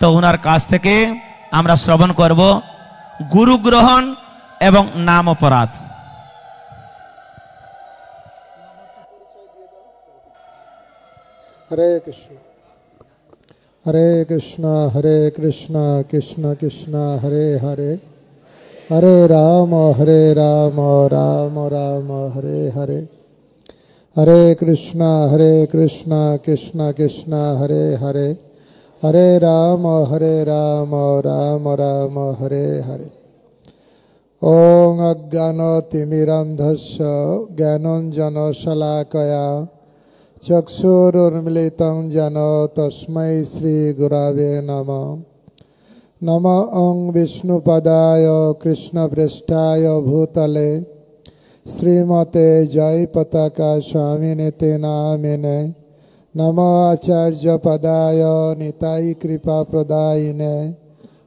তো ওনার কাছ থেকে আমরা শ্রবণ করব গুরু গ্রহণ এবং নাম অপরাধ। হরে কৃষ্ণ হরে কৃষ্ণ কৃষ্ণ কৃষ্ণ হরে হরে, হরে রাম রাম রাম হরে হরে, হরে কৃষ্ণ কৃষ্ণ কৃষ্ণ হরে হরে, হরে রাম রাম রাম হরে হরে। ওং অজ্ঞানতিমিরান্ধস্য জ্ঞানাঞ্জনশলাকয়া চক্ষুरुन्मीलितं येन तस्मै श्रीगुरवे नमः। नमः ओं विष्णुपदाय कृष्णपृष्ठाय भूतले श्रीमते जयपताका स्वामिनिते नामिने। नमः आचार्यपदाय निताय कृपाप्रदायिने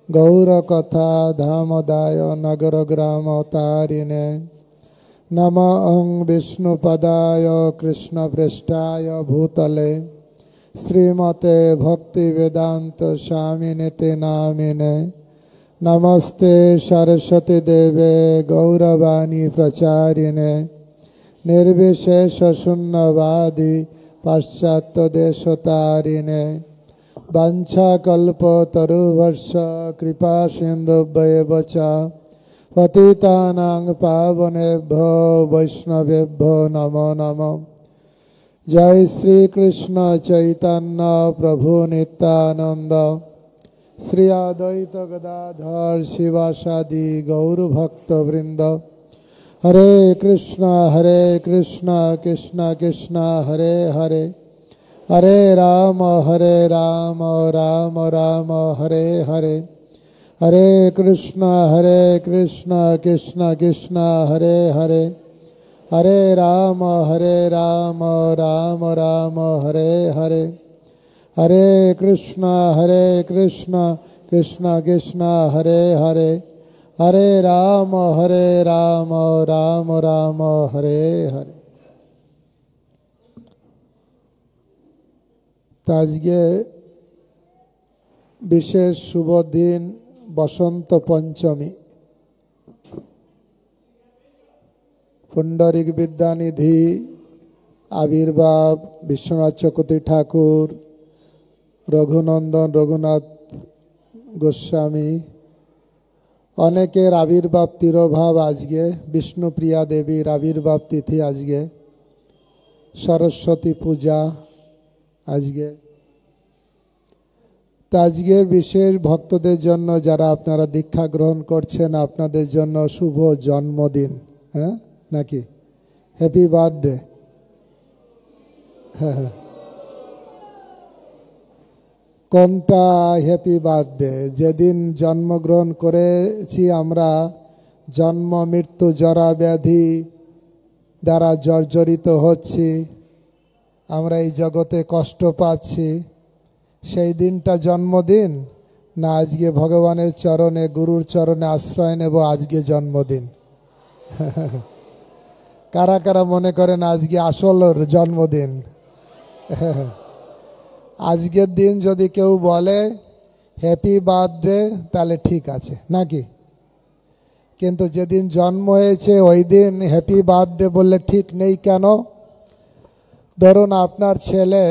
गौरकथा धामदाय नगरग्रामतारिणे। नमः ओं विष्णुपदाय कृष्णपृष्ठाय भूतले श्रीमते भक्तिवेदांत स्वामिनिते नामिने। नमस्ते सरस्वती देवे गौरवाणी प्रचारिणे निर्विशेष शून्यवादी पाश्चात्यदेशतारिणे। वाञ्छाकल्पतरुभ्यश्च कृपा सिन्धुभ्येव च पतितानां पावनेभ्यो वैष्णवेभ्यो नमो नमः। जय श्री कृष्ण चैतन्य प्रभु नित्यानंद श्री अद्वैत गदाधर शिवासादि गौर भक्त वृंद। हरे कृष्ण कृष्ण कृष्ण हरे हरे, हरे राम राम राम हरे हरे, हरे कृष्ण कृष्ण कृष्ण हरे हरे, हरे राम राम राम हरे हरे, हरे कृष्ण कृष्ण कृष्ण हरे हरे, हरे राम राम हरे हरे। আজকে বিশেষ শুভ দিন বসন্ত পঞ্চমী। पुंडरीक विद्यानिधि आविर्भाव विश्वनाथ चक्रवर्ती ठाकुर रघुनंदन रघुनाथ गोस्वामी अनेकेर आविर्भाव तिरोभाव आज के विष्णुप्रिया देवीर आविर्भाव तिथि आज के सरस्वती पूजा आज के আজকের বিশেষ ভক্তদের জন্য যারা আপনারা দীক্ষা গ্রহণ করছেন আপনাদের জন্য শুভ জন্মদিন। হ্যাঁ নাকি হ্যাপি বার্থডে। কোনটা হ্যাপি বার্থডে? যেদিন জন্মগ্রহণ করেছি আমরা জন্ম মৃত্যু জরা ব্যাধি দ্বারা জর্জরিত হচ্ছি, আমরা এই জগতে কষ্ট পাচ্ছি, সেই দিনটা জন্মদিন না আজকে ভগবানের চরণে গুরুর চরণে আশ্রয় নেব আজকে জন্মদিন? কারা কারা মনে করেন আজকে আসল জন্মদিন? আজকের দিন যদি কেউ বলে হ্যাপি বার্থডে তাহলে ঠিক আছে নাকি, কিন্তু যেদিন জন্ম হয়েছে ওই দিন হ্যাপি বার্থডে বললে ঠিক নেই কেন? ধরুন আপনার ছেলে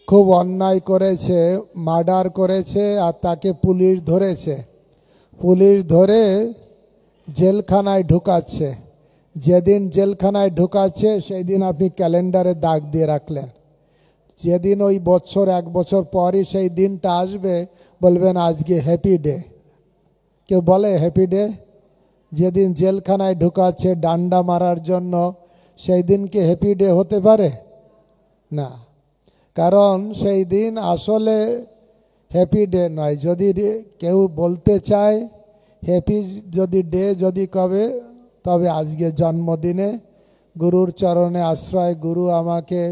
খুব অন্যায় করেছে, মার্ডার করেছে আর তাকে পুলিশ ধরেছে, পুলিশ ধরে জেলখানায় ঢুকাচ্ছে। যেদিন জেলখানায় ঢুকাচ্ছে সেই দিন আপনি ক্যালেন্ডারে দাগ দিয়ে রাখলেন। যেদিন ওই বছর এক বছর পরই সেই দিনটা আসবে বলবেন আজকে হ্যাপি ডে। কেউ বলে হ্যাপি ডে? যেদিন জেলখানায় ঢুকাচ্ছে ডান্ডা মারার জন্য সেই দিন কি হ্যাপি ডে হতে পারে? না, কারণ সেই দিন আসলে হ্যাপি ডে নয়। যদি কেউ বলতে চায় হ্যাপি যদি ডে যদি কবে, তবে আজকে জন্মদিনে গুরুর চরণে আশ্রয়, গুরু আমাকে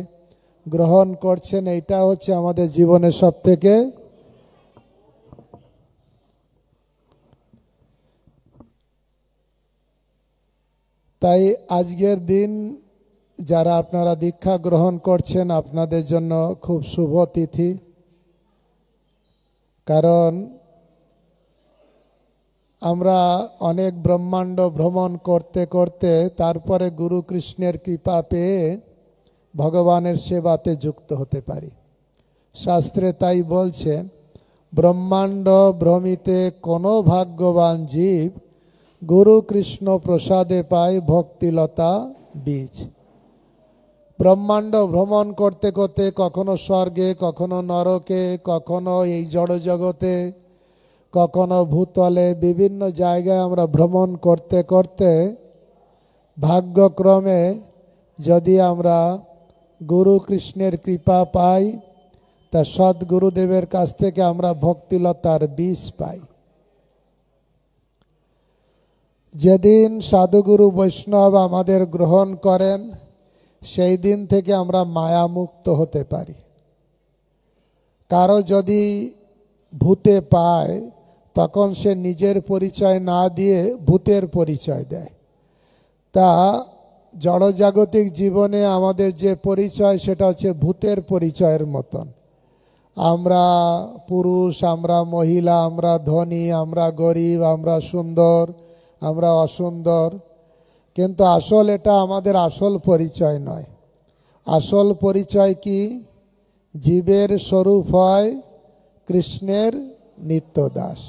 গ্রহণ করছেন, এইটা হচ্ছে আমাদের জীবনের সবথেকে তাই আজকের দিন যারা আপনারা দীক্ষা গ্রহণ করছেন আপনাদের জন্য খুব শুভ তিথি। কারণ আমরা অনেক ব্রহ্মাণ্ড ভ্রমণ করতে করতে তারপরে গুরু কৃষ্ণের কৃপা পেয়ে ভগবানের সেবাতে যুক্ত হতে পারি। শাস্ত্রে তাই বলছে, ব্রহ্মাণ্ড ভ্রমিতে কোনো ভাগ্যবান জীব গুরু কৃষ্ণ প্রসাদে পায় ভক্তিলতা বীজ। ব্রহ্মাণ্ড ভ্রমণ করতে করতে কখনো স্বর্গে, কখনো নরকে, কখনো এই জড়জগতে, কখনো ভূতলে, বিভিন্ন জায়গায় আমরা ভ্রমণ করতে করতে ভাগ্যক্রমে যদি আমরা গুরু কৃষ্ণের কৃপা পাই, তা সদ্গুরুদেবের কাছ থেকে আমরা ভক্তিলতার বীজ পাই। যেদিন সাধুগুরু বৈষ্ণব আমাদের গ্রহণ করেন, সেই দিন থেকে আমরা মায়ামুক্ত হতে পারি। কারো যদি ভূতে পায়, তখন সে নিজের পরিচয় না দিয়ে ভূতের পরিচয় দেয়। তা জড়জাগতিক জীবনে আমাদের যে পরিচয়, সেটা হচ্ছে ভূতের পরিচয়ের মতন। আমরা পুরুষ, আমরা মহিলা, আমরা ধনী, আমরা গরিব, আমরা সুন্দর, আমরা অসুন্দর। কিন্তু আসল এটা আমাদের আসল পরিচয় নয়। আসল পরিচয় কি? জীবের স্বরূপ হয় কৃষ্ণের নিত্য দাস।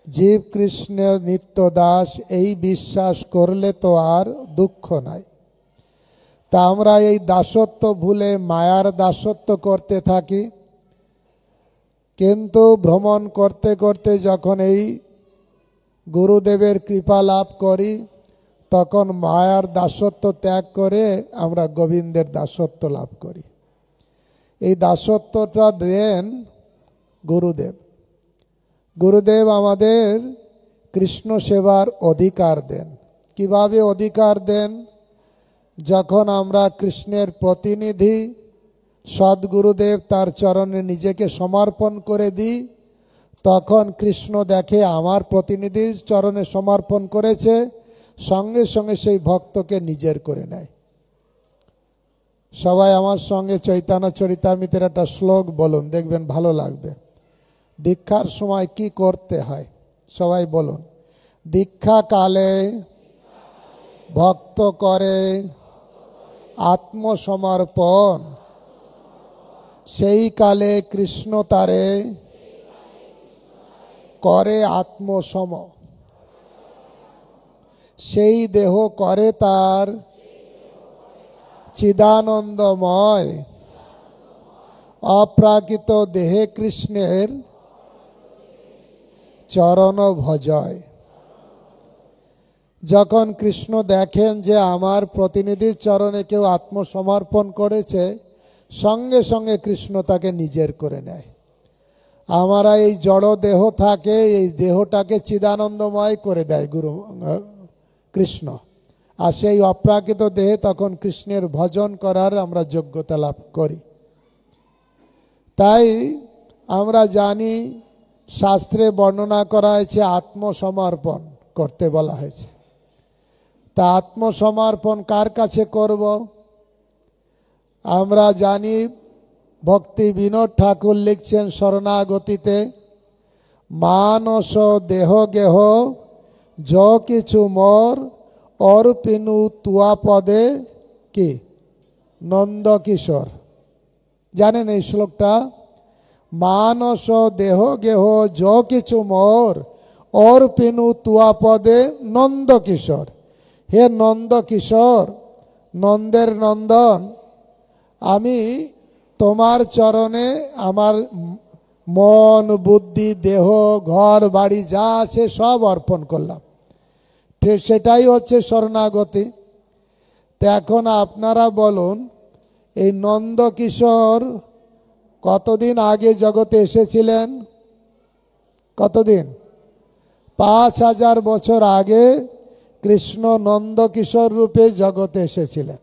জীব কৃষ্ণের নিত্য দাস, এই বিশ্বাস করলে তো আর দুঃখ নাই। তা আমরা এই দাসত্ব ভুলে মায়ার দাসত্ব করতে থাকি। কিন্তু ভ্রমণ করতে করতে যখন এই গুরুদেবের কৃপা লাভ করি, তখন মায়ার দাসত্ব ত্যাগ করে আমরা গোবিন্দের দাসত্ব লাভ করি। এই দাসত্বটা দেন গুরুদেব। গুরুদেব আমাদের কৃষ্ণ সেবার অধিকার দেন। কিভাবে অধিকার দেন? যখন আমরা কৃষ্ণের প্রতিনিধি, সদ্গুরুদেব তার চরণে নিজেকে সমর্পণ করে দিই, তখন কৃষ্ণ দেখে আমার প্রতিনিধির চরণে সমর্পণ করেছে, সঙ্গে সঙ্গে সেই ভক্তকে নিজের করে নেয়। সবাই আমার সঙ্গে চৈতন্য চরিতামৃতের একটা শ্লোক বলুন, দেখবেন ভালো লাগবে। দীক্ষার সময় কি করতে হয় সবাই বলুন। দীক্ষা কালে ভক্ত করে আত্মসমর্পণ, সেই কালে কৃষ্ণ তারে করে আত্মসম। সেই দেহ করে তার চিদানন্দময়, অপ্রাকৃত দেহে কৃষ্ণের চরণ ভজয়। যখন কৃষ্ণ দেখেন যে আমার প্রতিনিধির চরণে কেউ আত্মসমর্পণ করেছে, সঙ্গে সঙ্গে কৃষ্ণ তাকে নিজের করে নেয়। আমরা এই জড় দেহ থাকে, এই দেহটাকে চিদানন্দময় করে দেয় গুরু কৃষ্ণ। আর সেই অপ্রাকৃত দেহে তখন কৃষ্ণের ভজন করার আমরা যোগ্যতা লাভ করি। তাই আমরা জানি, শাস্ত্রে বর্ণনা করা হয়েছে আত্মসমর্পণ করতে বলা হয়েছে। তা আত্মসমর্পণ কার কাছে করব? আমরা জানি, ভক্তি বিনোদ ঠাকুর লিখছেন শরণাগতিতে, মানস দেহ গেহ য কিছু মোর অর্পিনু তুয়া পদে কি নন্দ কিশোর। জানেন এই শ্লোকটা? মানস দেহ গেহ য কিছু মোর অর্পিনু তুয়া পদে নন্দ কিশোর। হে নন্দ কিশোর, নন্দের নন্দন, আমি তোমার চরণে আমার মন, বুদ্ধি, দেহ, ঘর বাড়ি যা আছে সব অর্পণ করলাম। সেটাই হচ্ছে শরণাগতি। তো এখন আপনারা বলুন, এই নন্দ কিশোর কতদিন আগে জগতে এসেছিলেন? কতদিন? 5000 বছর আগে কৃষ্ণ নন্দ কিশোর রূপে জগতে এসেছিলেন।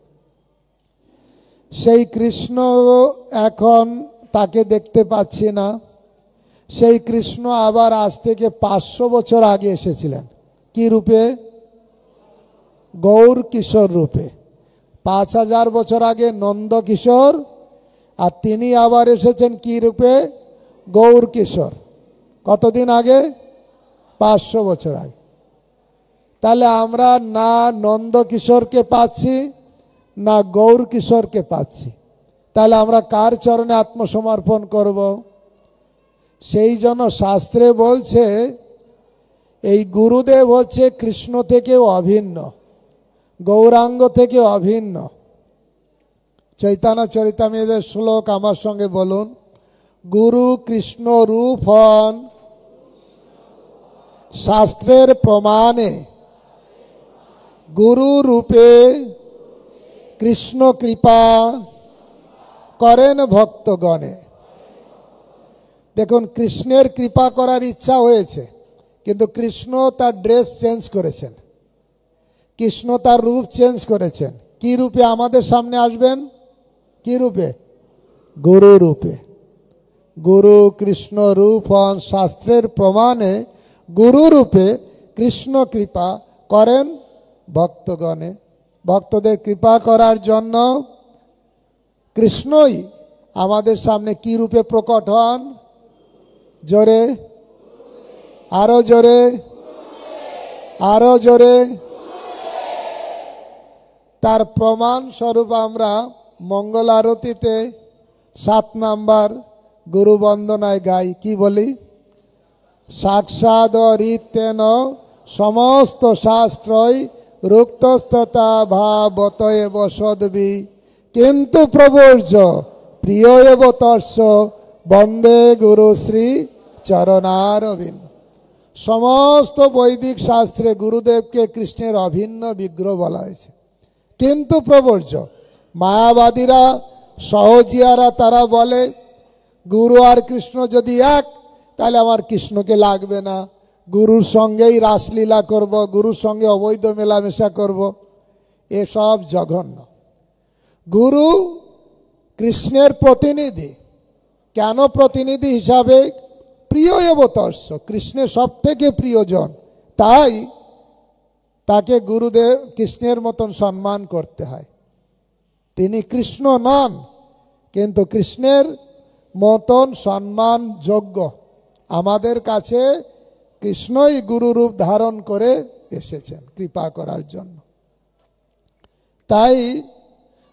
সেই কৃষ্ণ এখন তাকে দেখতে পাচ্ছি না। সেই কৃষ্ণ আবার আজ থেকে 500 বছর আগে এসেছিলেন। কি রূপে? গৌর কিশোর রূপে। 5000 বছর আগে নন্দ কিশোর, আর তিনি আবার এসেছেন কি রূপে? গৌর কিশোর। কতদিন আগে? 500 বছর আগে। তাহলে আমরা না নন্দ কিশোরকে পাচ্ছি না গৌর কিশোরকে পাচ্ছি। তাহলে আমরা কার চরণে আত্মসমর্পণ করব? সেই জন্য শাস্ত্রে বলছে এই গুরুদেব হচ্ছে কৃষ্ণ থেকেও অভিন্ন, গৌরাঙ্গ থেকে অভিন্ন। চৈতন্য চরিতামৃতের শ্লোক আমার সঙ্গে বলুন। গুরু কৃষ্ণ রূপ হন শাস্ত্রের প্রমাণে, গুরু রূপে কৃষ্ণ কৃপা করেন ভক্তগণে। দেখুন, কৃষ্ণের কৃপা করার ইচ্ছা হয়েছে, কিন্তু কৃষ্ণ তার ড্রেস চেঞ্জ করেছেন, কৃষ্ণ তার রূপ চেঞ্জ করেছেন। কি রূপে আমাদের সামনে আসবেন? কি রূপে? গুরু রূপে। গুরু কৃষ্ণ রূপ হন শাস্ত্রের প্রমাণে, গুরু রূপে কৃষ্ণ কৃপা করেন ভক্তগণে। ভক্তদের কৃপা করার জন্য কৃষ্ণই আমাদের সামনে কি রূপে প্রকট হন? জোরে, আরো জোরে, আরো জোরে। তার প্রমাণ স্বরূপ আমরা মঙ্গল আরতিতে 7 নাম্বার গুরু বন্দনায় গাই, কি বলি? সাক্ষাৎ রীতেন সমস্ত শাস্ত্রই রুক্তস্ততা ভাবত এব সদ্বি কিন্তু প্রবর্য প্রিয় এব তস্য বন্দে গুরু শ্রী চরণারবিন্দ। সমস্ত বৈদিক শাস্ত্রে গুরুদেবকে কৃষ্ণের অভিন্ন বিগ্রহ বলা হয়েছে, কিন্তু প্রবর্য। মায়াবাদীরা, সহজিয়ারা তারা বলে গুরু আর কৃষ্ণ যদি এক, তাহলে আমার কৃষ্ণকে লাগবে না, গুরুর সঙ্গেই রাসলীলা করব, গুরুর সঙ্গে অবৈধ মেলামেশা করব। এসব জঘন্য। গুরু কৃষ্ণের প্রতিনিধি। কেন প্রতিনিধি হিসাবে? প্রিয় এবতর্ষ, কৃষ্ণের সব থেকে প্রিয়জন, তাই তাকে গুরুদেব কৃষ্ণের মতন সম্মান করতে হয়। তিনি কৃষ্ণ নন, কিন্তু কৃষ্ণের মতন সম্মান যোগ্য। আমাদের কাছে কৃষ্ণই গুরুরূপ ধারণ করে এসেছেন কৃপা করার জন্য। তাই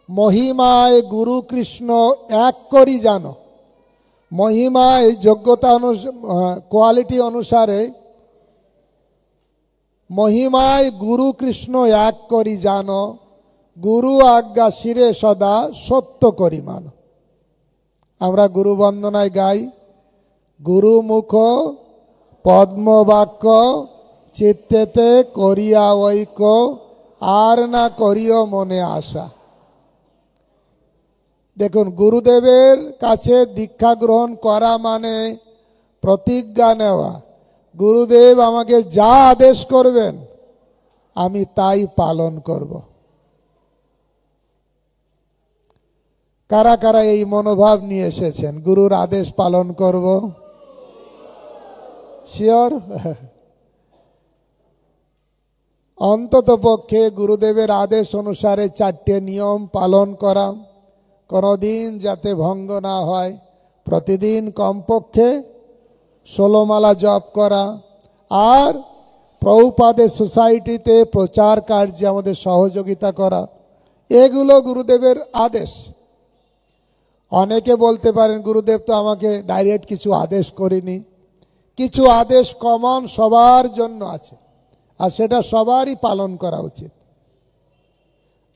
মহিমায় গুরু কৃষ্ণ এক করি জানো। মহিমায় যোগ্যতা কোয়ালিটি অনুসারে মহিমায় গুরু কৃষ্ণ এক করি জানো, গুরু আজ্ঞা শিরে সদা সত্য করি মানো। আমরা গুরু বন্দনায় গাই, গুরু মুখ পদ্মবাক্য চিত্তেতে করিয়া ঐক্য আর না করিও মনে আশা। দেখুন, গুরুদেবের কাছে দীক্ষা গ্রহণ করা মানে প্রতিজ্ঞা নেওয়া। গুরুদেব আমাকে যা আদেশ করবেন আমি তাই পালন করব। কারা কারা এই মনোভাব নিয়ে এসেছেন? গুরুর আদেশ পালন করব, শিওর? অন্তত পক্ষে গুরুদেবের আদেশ অনুসারে 4টে নিয়ম পালন করা, কোনোদিন যাতে ভঙ্গ না হয়। প্রতিদিন কমপক্ষে 16 মালা জপ করা, আর প্রভুপাদের সোসাইটিতে প্রচার কার্যে আমাদের সহযোগিতা করা, এগুলো গুরুদেবের আদেশ। অনেকে বলতে পারেন গুরুদেব তো আমাকে ডাইরেক্ট কিছু আদেশ করেনি। কিছু আদেশ কমন সবার জন্য আছে, আর সেটা সবারই পালন করা উচিত।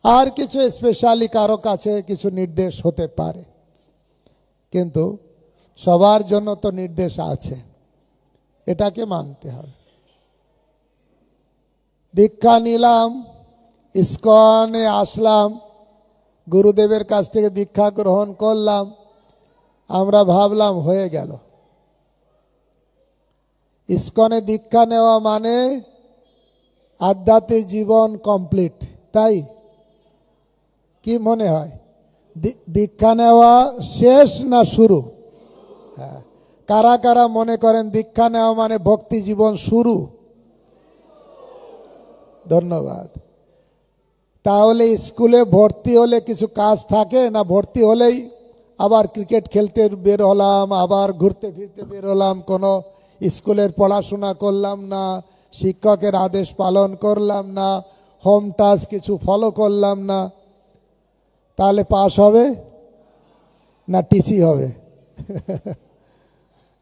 আর কিছু স্পেশালি কারো কাছে কিছু নির্দেশ হতে পারে, কিন্তু সবার জন্য তো নির্দেশ আছে, এটাকে মানতে হবে। দীক্ষা নিলাম, ইস্কনে আসলাম, গুরুদেবের কাছ থেকে দীক্ষা গ্রহণ করলাম, আমরা ভাবলাম হয়ে গেল। ইস্কনে দীক্ষা নেওয়া মানে আধ্যাত্মিক জীবন কমপ্লিট, তাই কি মনে হয়? দীক্ষা নেওয়া শেষ না শুরু? হ্যাঁ, কারা কারা মনে করেন দীক্ষা নেওয়া মানে ভক্তি জীবন শুরু? ধন্যবাদ। তাহলে স্কুলে ভর্তি হলে কিছু কাজ থাকে না? ভর্তি হলেই আবার ক্রিকেট খেলতে বের হলাম, আবার ঘুরতে ফিরতে বের হলাম, কোনো স্কুলের পড়াশোনা করলাম না, শিক্ষকের আদেশ পালন করলাম না, হোম টাস্ক কিছু ফলো করলাম না, তাহলে পাস হবে না টিসি হবে?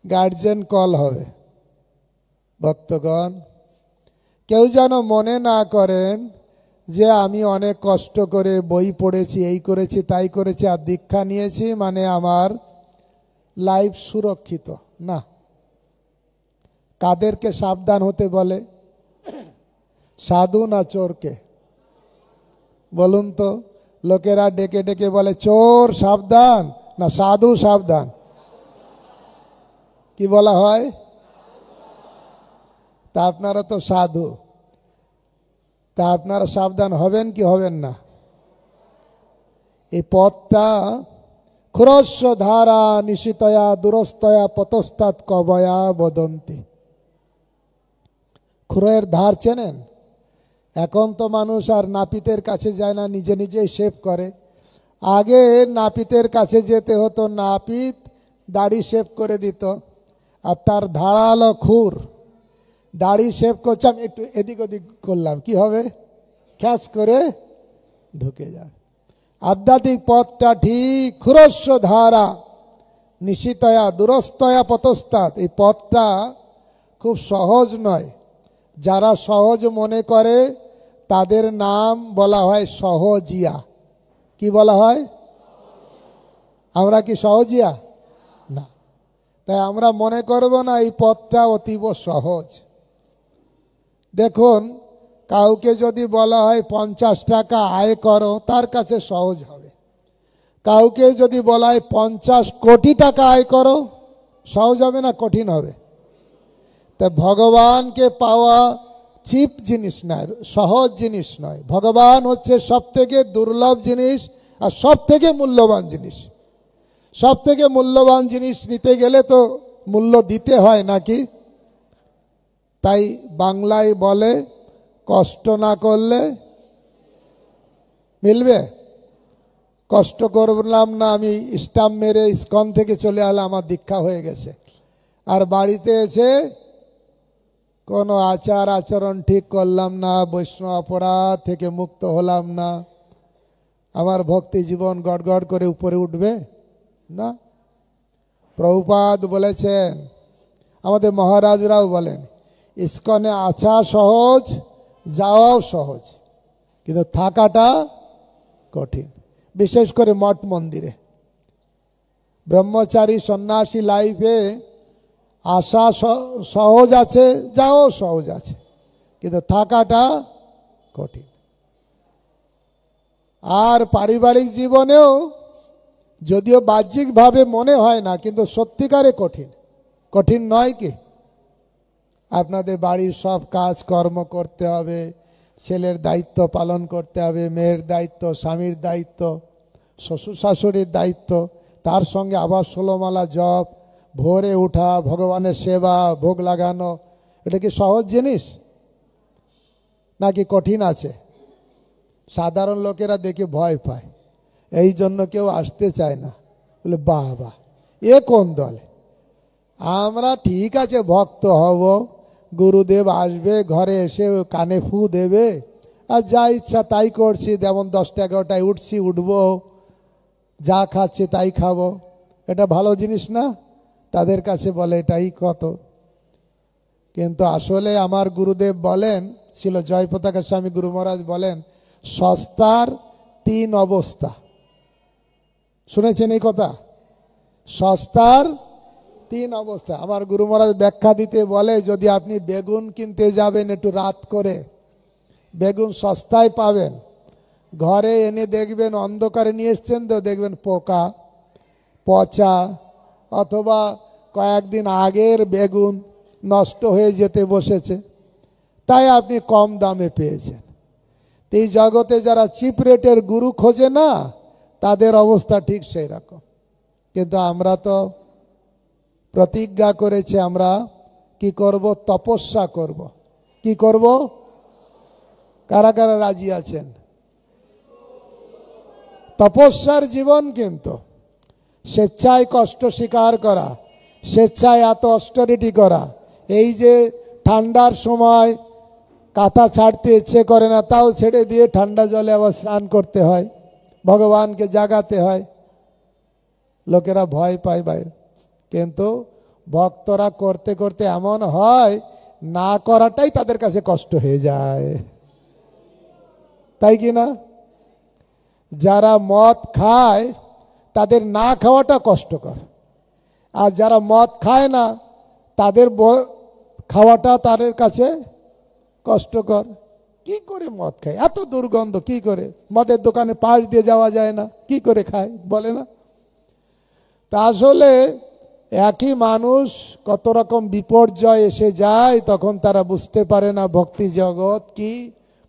গার্জিয়ান কল হবে। ভক্তগণ, কেউ যেন মনে না করেন যে আমি অনেক কষ্ট করে বই পড়েছি, এই করেছি তাই করেছি আর দীক্ষা নিয়েছি মানে আমার লাইফ সুরক্ষিত না। কাদেরকে সাবধান হতে বলে? সাধু না চোরকে? বলুন তো। লোকেরা ডেকে ডেকে বলে চোর সাবধান না সাধু সাবধান? কি বলা হয়? তা আপনারা তো সাধু, তা আপনারা সাবধান হবেন কি হবেন না? এই পথটা ক্ষুরস্য ধারা নিশিতয়া দুরস্তয়া পতস্তাৎ কবয়া বদন্তি। ক্ষুরের ধার চেনেন? এখন তো মানুষ আর নাপিতের কাছে যায় না, নিজে নিজেই শেভ করে। আগে নাপিতের কাছে যেতে হতো, নাপিত দাড়ি শেভ করে দিত, আর তার ধারালো খুর। দাড়ি শেভ করছে, আমি একটু এদিক ওদিক করলাম, কি হবে? খ্যাস করে ঢুকে যায়। আধ্যাত্মিক পথটা ঠিক ক্ষুরস্য ধারা নিশিতয়া দুরস্তয়া পতস্তাৎ। এই পথটা খুব সহজ নয়। যারা সহজ মনে করে তাদের নাম বলা হয় সহজিয়া। কি বলা হয়? আমরা কি সহজিয়া না? তাই আমরা মনে করব না এই পথটা অতীব সহজ। দেখুন, কাউকে যদি বলা হয় 50 টাকা আয় করো, তার কাছে সহজ হবে। কাউকে যদি বলা হয় 50 কোটি টাকা আয় করো, সহজ হবে না কঠিন হবে? তা ভগবানকে পাওয়া চিপ জিনিস নয়, সহজ জিনিস নয়। ভগবান হচ্ছে সব থেকে দুর্লভ জিনিস আর সব থেকে মূল্যবান জিনিস। সব থেকে মূল্যবান জিনিস নিতে গেলে তো মূল্য দিতে হয় নাকি? তাই বাংলায় বলে কষ্ট না করলে মিলবে। কষ্ট করলাম না, আমি স্টাম্প মেরে ইস্কন থেকে চলে এলাম, আমার দীক্ষা হয়ে গেছে, আর বাড়িতে এসে কোনো আচার আচরণ ঠিক করলাম না, বৈষ্ণব অপরাধ থেকে মুক্ত হলাম না, আমার ভক্তি জীবন গড়গড় করে উপরে উঠবে না। প্রভুপাদ বলেছেন, আমাদের মহারাজরাও বলেন, ইস্কনে আসা সহজ, যাওয়াও সহজ, কিন্তু থাকাটা কঠিন। বিশেষ করে মঠ মন্দিরে ব্রহ্মচারী সন্ন্যাসী লাইফে আসা সহজ আছে, যাওয়াও সহজ আছে, কিন্তু থাকাটা কঠিন। আর পারিবারিক জীবনেও যদিও বাহ্যিকভাবে মনে হয় না, কিন্তু সত্যিকারে কঠিন। কঠিন নয় কি? আপনাদের বাড়ির সব কাজ কর্ম করতে হবে, ছেলের দায়িত্ব পালন করতে হবে, মেয়ের দায়িত্ব, স্বামীর দায়িত্ব, শ্বশুর শাশুড়ির দায়িত্ব, তার সঙ্গে আবার 16 মালা জপ, ভোরে ওঠা, ভগবানের সেবা, ভোগ লাগানো। এটা কি সহজ জিনিস নাকি কঠিন আছে? সাধারণ লোকেরা দেখে ভয় পায়, এই জন্য কেউ আসতে চায় না। বলে বাহ বাহ, এ কোন দলে? আমরা ঠিক আছে ভক্ত হব, গুরুদেব আসবে, ঘরে এসে কানে ফু দেবে, আর যা ইচ্ছা তাই করছি, যেমন 10টা 11টায় উঠছি, উঠবো, যা খাচ্ছি তাই খাবো। এটা ভালো জিনিস না? তাদের কাছে বলে এটাই কত। কিন্তু আসলে আমার গুরুদেব বলেন, ছিল জয়পতাকা স্বামী গুরু মহারাজ বলেন, সস্তার 3 অবস্থা। শুনেছেন এই কথা? সস্তার 3 অবস্থা। আমার গুরু মহারাজ ব্যাখ্যা দিতে বলে, যদি আপনি বেগুন কিনতে যাবেন একটু রাত করে, বেগুন সস্তায় পাবেন, ঘরে এনে দেখবেন অন্ধকারে নিয়ে এসছেন তো, দেখবেন পোকা, পচা, অথবা কয়েকদিন আগের বেগুন নষ্ট হয়ে যেতে বসেছে, তাই আপনি কম দামে পেয়েছেন। এই জগতে যারা চিপ রেটের গুরু খোঁজে না, তাদের অবস্থা ঠিক সেই রকম। কিন্তু আমরা তো প্রতিজ্ঞা করেছি, আমরা কি করব? তপস্যা করব। কি করব? কারা কারা রাজি আছেন? তপস্যার জীবন। কিন্তু স্বেচ্ছায় কষ্ট স্বীকার করা, স্বেচ্ছায় এত অস্টেরিটি করা, এই যে ঠান্ডার সময় কাঁথা ছাড়তে ইচ্ছে করে না, তাও ছেড়ে দিয়ে ঠান্ডা জলে আবার স্নান করতে হয়, ভগবানকে জাগাতে হয়। লোকেরা ভয় পায় বাইরে, কিন্তু ভক্তরা করতে করতে এমন হয় না করাটাই তাদের কাছে কষ্ট হয়ে যায়, তাই কি না? যারা মদ খায় তাদের না খাওয়াটা কষ্টকর, আর যারা মদ খায় না তাদের খাওয়াটা তাদের কাছে কষ্টকর। কি করে মদ খায়? এত দুর্গন্ধ, কি করে? মদের দোকানে পাশ দিয়ে যাওয়া যায় না, কি করে খায় বলে না? তা আসলে একই মানুষ কত রকম বিপর্যয় এসে যায়, তখন তারা বুঝতে পারে না ভক্তি জগৎ কি,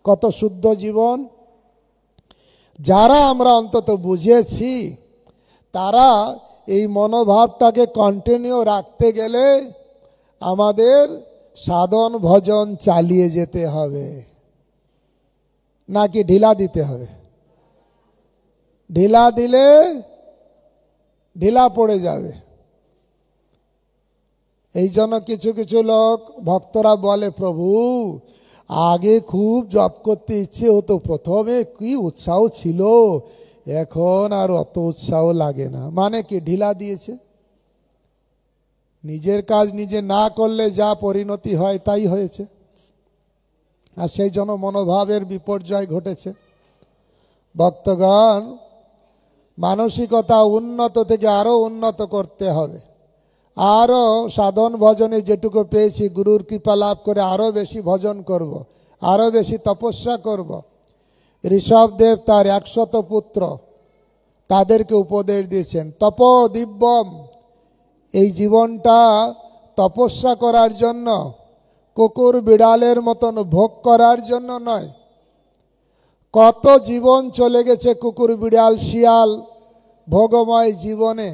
কত শুদ্ধ জীবন। যারা আমরা অন্তত বুঝেছি তারা এই মনোভাবটাকে কন্টিনিউ রাখতে গেলে আমাদের সাধন ভজন চালিয়ে যেতে হবে, নাকি ঢিলা দিতে হবে? ঢিলা দিলে ঢিলা পড়ে যাবে। এই জন্য কিছু কিছু লোক ভক্তরা বলে, প্রভু আগে খুব জপ করতে ইচ্ছে হতো, প্রথমে কি উৎসাহ ছিল, এখন আর অত উৎসাহ লাগে না। মানে কি? ঢিলা দিয়েছে। নিজের কাজ নিজে না করলে যা পরিণতি হয় তাই হয়েছে, আর সেই জন্য মনোভাবের বিপর্যয় ঘটেছে। ভক্তগণ, মানসিকতা উন্নত থেকে আরো উন্নত করতে হবে, আরো সাধন ভজনে যেটুকু পেয়েছি গুরুর কৃপা লাভ করে আরো বেশি ভজন করব, আরো বেশি তপস্যা করব। ঋষভদেব তার 100 পুত্র তাদেরকে উপদেশ দিয়েছেন, তপ দিব্যম, এই জীবনটা তপস্যা করার জন্য, কুকুর বিড়ালের মতন ভোগ করার জন্য নয়। কত জীবন চলে গেছে কুকুর বিড়াল শিয়াল ভোগময় জীবনে,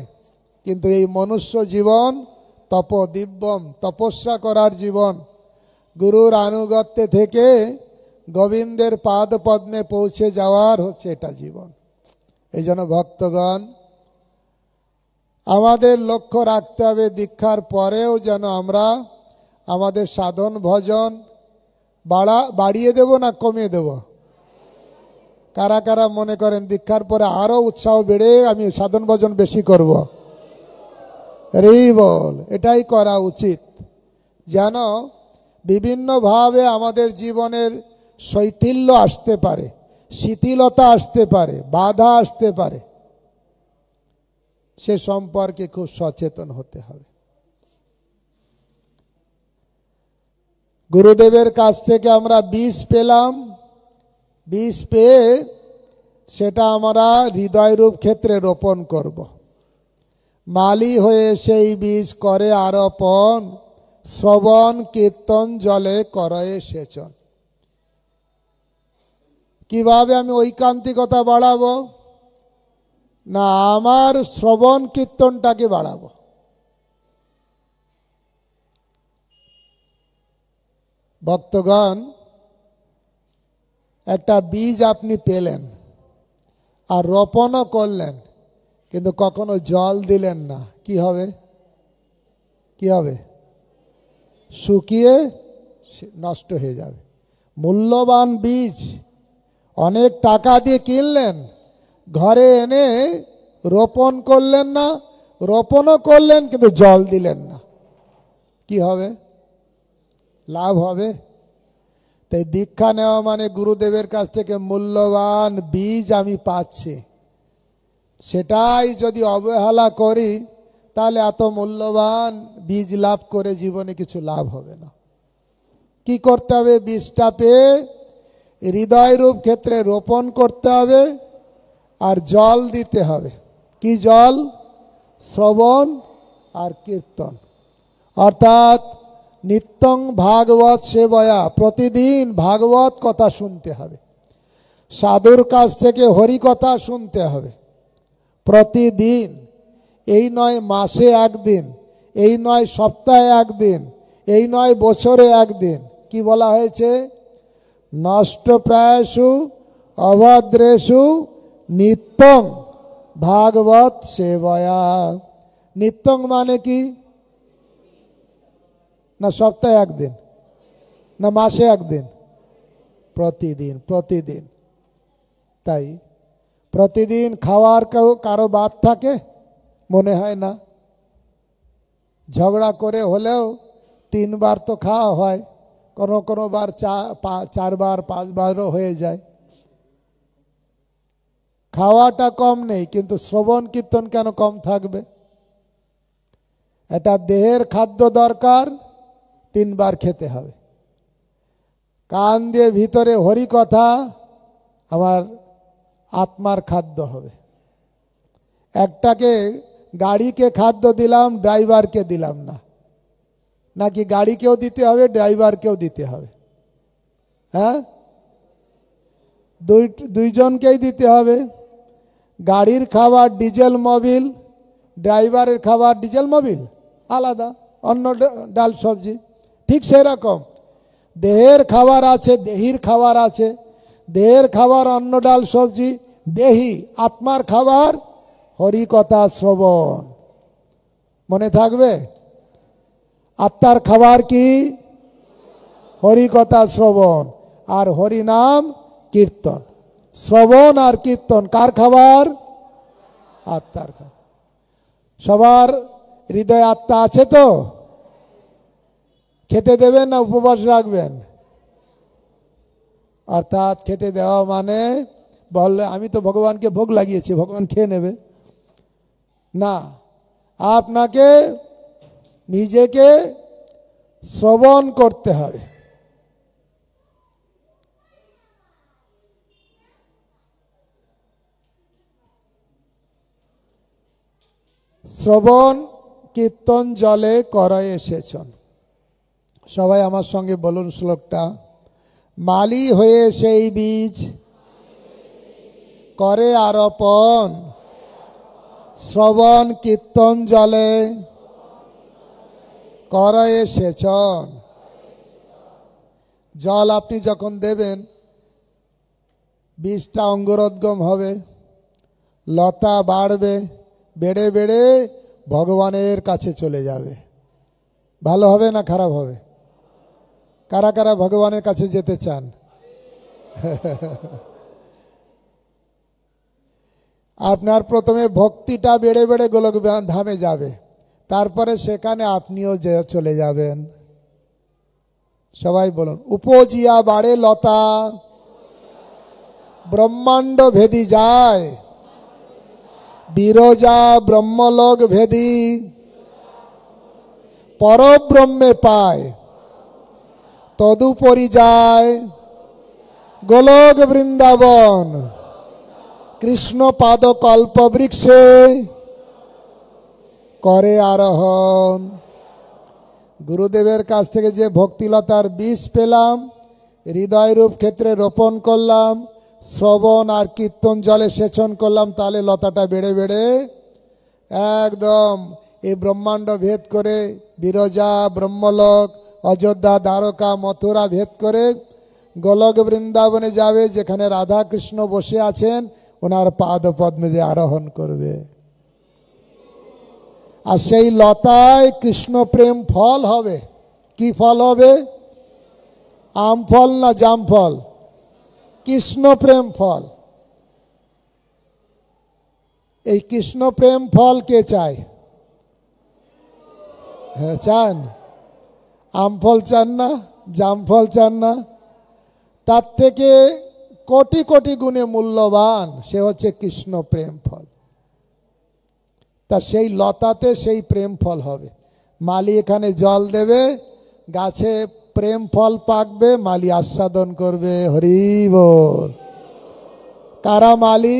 কিন্তু এই মনুষ্য জীবন তপ দিব্যম, তপস্যা করার জীবন। গুরুর আনুগত্যে থেকে গোবিন্দের পাদ পদ্মে পৌঁছে যাওয়ার হচ্ছে এটা জীবন। এই জন্য ভক্তগণ, আমাদের লক্ষ্য রাখতে হবে দীক্ষার পরেও যেন আমরা আমাদের সাধন ভজন বাড়িয়ে দেব না কমিয়ে দেব? কারা কারা মনে করেন দীক্ষার পরে আরো উৎসাহ বেড়ে আমি সাধন ভজন বেশি করব? রে বল, এটাই করা উচিত, যেন বিভিন্নভাবে আমাদের জীবনের শৈথিল্য আসতে পারে, শিথিলতা আসতে পারে, বাধা আসতে পারে, সে সম্পর্কে খুব সচেতন হতে হবে। গুরুদেবের কাছ থেকে আমরা বীজ পেলাম, বীজ পেয়ে সেটা আমরা হৃদয়রূপ ক্ষেত্রে রোপণ করব। মালি হয়ে সেই বীজ করে আরোপণ, শ্রবণ কীর্তন জলে করয়ে সেচন। কিভাবে আমি ঐকান্তিকতা বাড়াবো? না, আমার শ্রবণ কীর্তনটাকে বাড়াবো। ভক্তগণ, একটা বীজ আপনি পেলেন আর রোপণও করলেন, কিন্তু কখনো জল দিলেন না, কি হবে? কি হবে? শুকিয়ে নষ্ট হয়ে যাবে। মূল্যবান বীজ অনেক টাকা দিয়ে কিনলেন, ঘরে এনে রোপণ করলেন না, রোপণও করলেন কিন্তু জল দিলেন না, কি হবে? লাভ হবে? তাই দীক্ষা নেওয়া মানে গুরুদেবের কাছ থেকে মূল্যবান বীজ আমি পাচ্ছি, সেটাই যদি অবহেলা করি তাহলে এত মূল্যবান বীজ লাভ করে জীবনে কিছু লাভ হবে না। কি করতে হবে? বীজটা পেয়ে হৃদয়রূপ ক্ষেত্রে রোপণ করতে হবে আর জল দিতে হবে। কি জল? শ্রবণ আর কীর্তন, অর্থাৎ নিত্যং ভাগবত সেবয়া, প্রতিদিন ভাগবত কথা শুনতে হবে, সাধুর কাছ থেকে হরি কথা শুনতে হবে প্রতিদিন। এই নয় মাসে একদিন, এই নয় সপ্তাহে একদিন, এই নয় বছরে একদিন। কি বলা হয়েছে? নষ্ট প্রায়সু অভদ্রেষু নিত্যং ভাগবত সেবয়া। নিত্যং মানে কি? না সপ্তাহে একদিন, না মাসে একদিন? প্রতিদিন, প্রতিদিন। তাই প্রতিদিন খাওয়ার কারো বাদ থাকে? মনে হয় না। ঝগড়া করে হলেও 3 বার তো খাওয়া হয়, কোনো কোনো বার 4 বার 5 বারও হয়ে যায়। খাওয়াটা কম নেই, কিন্তু শ্রবণ কীর্তন কেন কম থাকবে? এটা দেহের খাদ্য দরকার, 3 বার খেতে হবে। কান দিয়ে ভিতরে হরি কথা আমার আত্মার খাদ্য হবে। একটাকে গাড়িকে খাদ্য দিলাম, ড্রাইভারকে দিলাম না, নাকি গাড়িকেও দিতে হবে ড্রাইভারকেও দিতে হবে? হ্যাঁ, দুইজনকেই দিতে হবে। গাড়ির খাবার ডিজেল মোবিল, ড্রাইভারের খাবার ডিজেল মোবিল আলাদা, অন্য ডাল সবজি। ঠিক সেরকম দেহের খাবার আছে, দেহির খাবার আছে। দেহের খাবার অন্ন ডাল সবজি, দেহি আত্মার খাবার হরি কথা শ্রবণ। মনে থাকবে? আত্মার খাবার কি? হরি কথা শ্রবণ আর হরি নাম কীর্তন। শ্রবণ আর কীর্তন কার খাবার? আত্মার খাবার। সবার হৃদয়ে আত্মা আছে তো? খেতে দেবেন না উপবাস রাখবেন? অর্থাৎ খেতে দেওয়া মানে বললে আমি তো ভগবানকে ভোগ লাগিয়েছি, ভগবান খেয়ে নেবে না। আপনাকে নিজেকে শ্রবণ করতে হবে। শ্রবণ কীর্তন জলে করে এসেছেন। সবাই আমার সঙ্গে বলুন শ্লোকটা। মালি হয়ে সেই বীজ করে আরোপণ, শ্রবণ কীর্তন জলে করে এসেছেন। জল আপনি যখন দেবেন, বীজটা অঙ্কুরোদ্গম হবে, লতা বাড়বে, বেড়ে বেড়ে ভগবানের কাছে চলে যাবে। ভালো হবে না খারাপ হবে? কারা কারা ভগবানের কাছে যেতে চান? আপনার প্রথমে ভক্তিটা বেড়ে বেড়ে গোলক ধামে যাবে, তারপরে সেখানে আপনিও চলে যাবেন। সবাই বলুন। উপজিয়া বাড়ে লতা, ব্রহ্মাণ্ড ভেদি যায়, বিরজা ব্রহ্মলোক ভেদি পরব্রহ্মে পায়, তদুপরি যায় গোলক বৃন্দাবন, কৃষ্ণ পাদ কল্প বৃক্ষে করে আরোহণ। গুরুদেবের কাছ থেকে যে ভক্তিলতার বীজ পেলাম, হৃদয় রূপ ক্ষেত্রে রোপণ করলাম, শ্রবণ আর কীর্তন জলে সেচন করলাম, তাহলে লতাটা বেড়ে বেড়ে একদম এই ব্রহ্মাণ্ড ভেদ করে বিরজা ব্রহ্মলোক, অযোধ্যা, দ্বারকা, মথুরা ভেদ করে গোলক বৃন্দাবনে যাবে, যেখানে রাধা কৃষ্ণ বসে আছেন, ওনার পাদ পদ্মে যে আরোহণ করবে। আর সেই লতায় কৃষ্ণ প্রেম ফল হবে। কি ফল হবে? আম ফল না জাম ফল? কৃষ্ণ প্রেম ফল। এই কৃষ্ণ প্রেম ফল কে চায়? হ্যাঁ, চান? আম ফল চান না? জাম ফল চান না? তার থেকে কোটি কোটি গুণে মূল্যবান সে হচ্ছে কৃষ্ণ প্রেম ফল। তা সেই লতাতে সেই প্রেম ফল হবে। মালি এখানে জল দেবে, গাছে প্রেম ফল পাকবে, মালি আস্বাদন করবে। হরি বল। কারা মালি?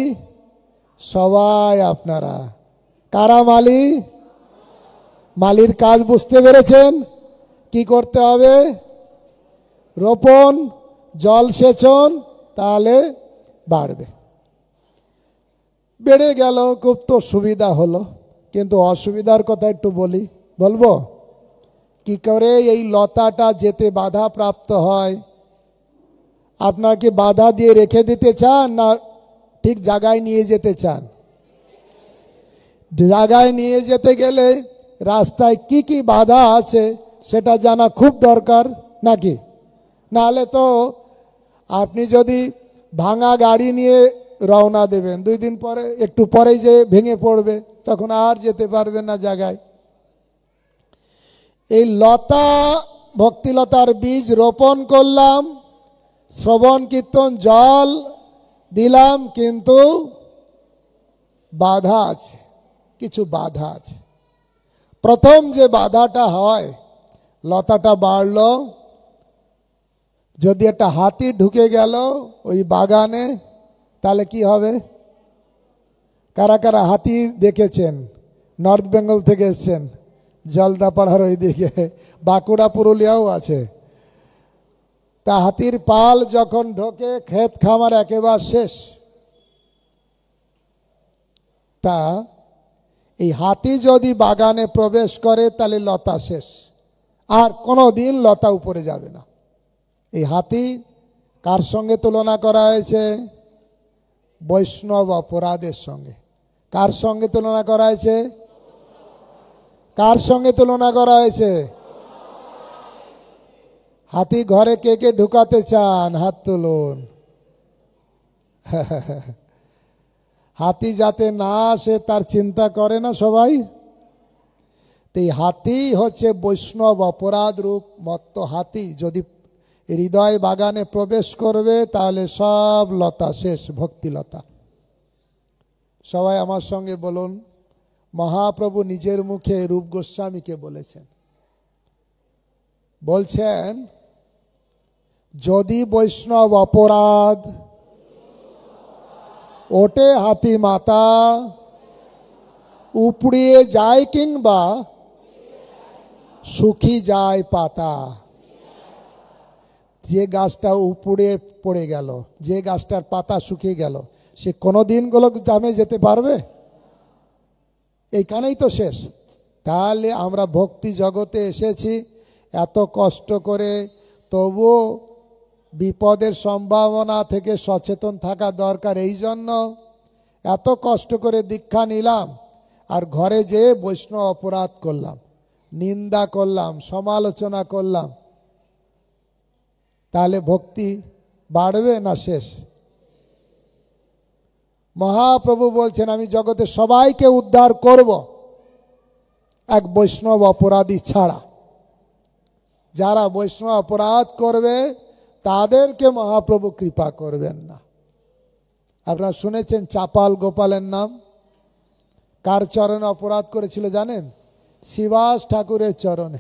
সবাই আপনারা। কারা মালি? মালির কাজ বুঝতে পেরেছেন? কি করতে হবে? রোপণ, জল সেচন, তাহলে বাড়বে। বেড়ে গেল, খুব তো সুবিধা হলো, কিন্তু অসুবিধার কথা একটু বলবো। কি করে এই লতাটা যেতে বাধা প্রাপ্ত হয়? আপনাকে বাধা দিয়ে রেখে দিতে চান না ঠিক জায়গায় নিয়ে যেতে চান? জায়গায় নিয়ে যেতে গেলে রাস্তায় কি কি বাধা আছে সেটা জানা খুব দরকার নাকি? নাহলে তো আপনি যদি ভাঙা গাড়ি নিয়ে রওনা দেবেন, 2 দিন পরে একটু পরেই যে ভেঙে পড়বে, তখন আর যেতে পারবেন না জায়গায়। এই লতা, ভক্তিলতার বীজ রোপণ করলাম, শ্রবণ কীর্তন জল দিলাম, কিন্তু বাধা আছে, কিছু বাধা আছে। প্রথম যে বাধাটা হয়, লতাটা বাড়লো, যদি একটা হাতি ঢুকে গেল ওই বাগানে, তাহলে কি হবে? কারা কারা হাতি দেখেছেন? নর্থ বেঙ্গল থেকে এসছেন, জলদাপাড়ার ওই দিকে, বাঁকুড়া পুরুলিয়াও আছে। তা হাতির পাল যখন ঢোকে, ক্ষেত খামার একেবারে শেষ। তা এই হাতি যদি বাগানে প্রবেশ করে, তাহলে লতা শেষ, আর কোনো দিন লতা উপরে যাবে না। এই হাতি কার সঙ্গে তুলনা করা হয়েছে? বৈষ্ণব অপরাধের সঙ্গে। কার সঙ্গে তুলনা করা হয়েছে? কার সঙ্গে তুলনা করা হয়েছে? হাতি ঘরে কে কে ঢুকাতে চান? হাত তুলুন। হাতি যাতে না আসে তার চিন্তা করে না সবাই? এই হাতি হচ্ছে বৈষ্ণব অপরাধ রূপ মত্ত হাতি। যদি হৃদয় বাগানে প্রবেশ করবে, তাহলে সব লতা শেষ, ভক্তিলতা। সবাই আমার সঙ্গে বলুন, মহাপ্রভু নিজের মুখে রূপ গোস্বামীকে বলেছেন, বলছেন, যদি বৈষ্ণব অপরাধ ওঠে হাতি মাতা, উপড়িয়ে যায় কিংবা শুকি যায় পাতা। যে গাছটা উপড়ে পড়ে গেল, যে গাছটার পাতা শুকিয়ে গেল, সে কোনোদিন গোলক জামে যেতে পারবে? এইখানেই তো শেষ। তাহলে আমরা ভক্তি জগতে এসেছি এত কষ্ট করে, তবুও বিপদের সম্ভাবনা থেকে সচেতন থাকা দরকার। এই জন্য এত কষ্ট করে দীক্ষা নিলাম, আর ঘরে যেয়ে বৈষ্ণব অপরাধ করলাম, নিন্দা করলাম, সমালোচনা করলাম, তাহলে ভক্তি বাড়বে না শেষ? মহাপ্রভু বলছেন, আমি জগতে সবাইকে উদ্ধার করব, এক বৈষ্ণব অপরাধী ছাড়া। যারা বৈষ্ণব অপরাধ করবে তাদেরকে মহাপ্রভু কৃপা করবেন না। আপনারা শুনেছেন চাপাল গোপালের নাম? কার চরণে অপরাধ করেছিল জানেন? শিবাস ঠাকুরের চরণে।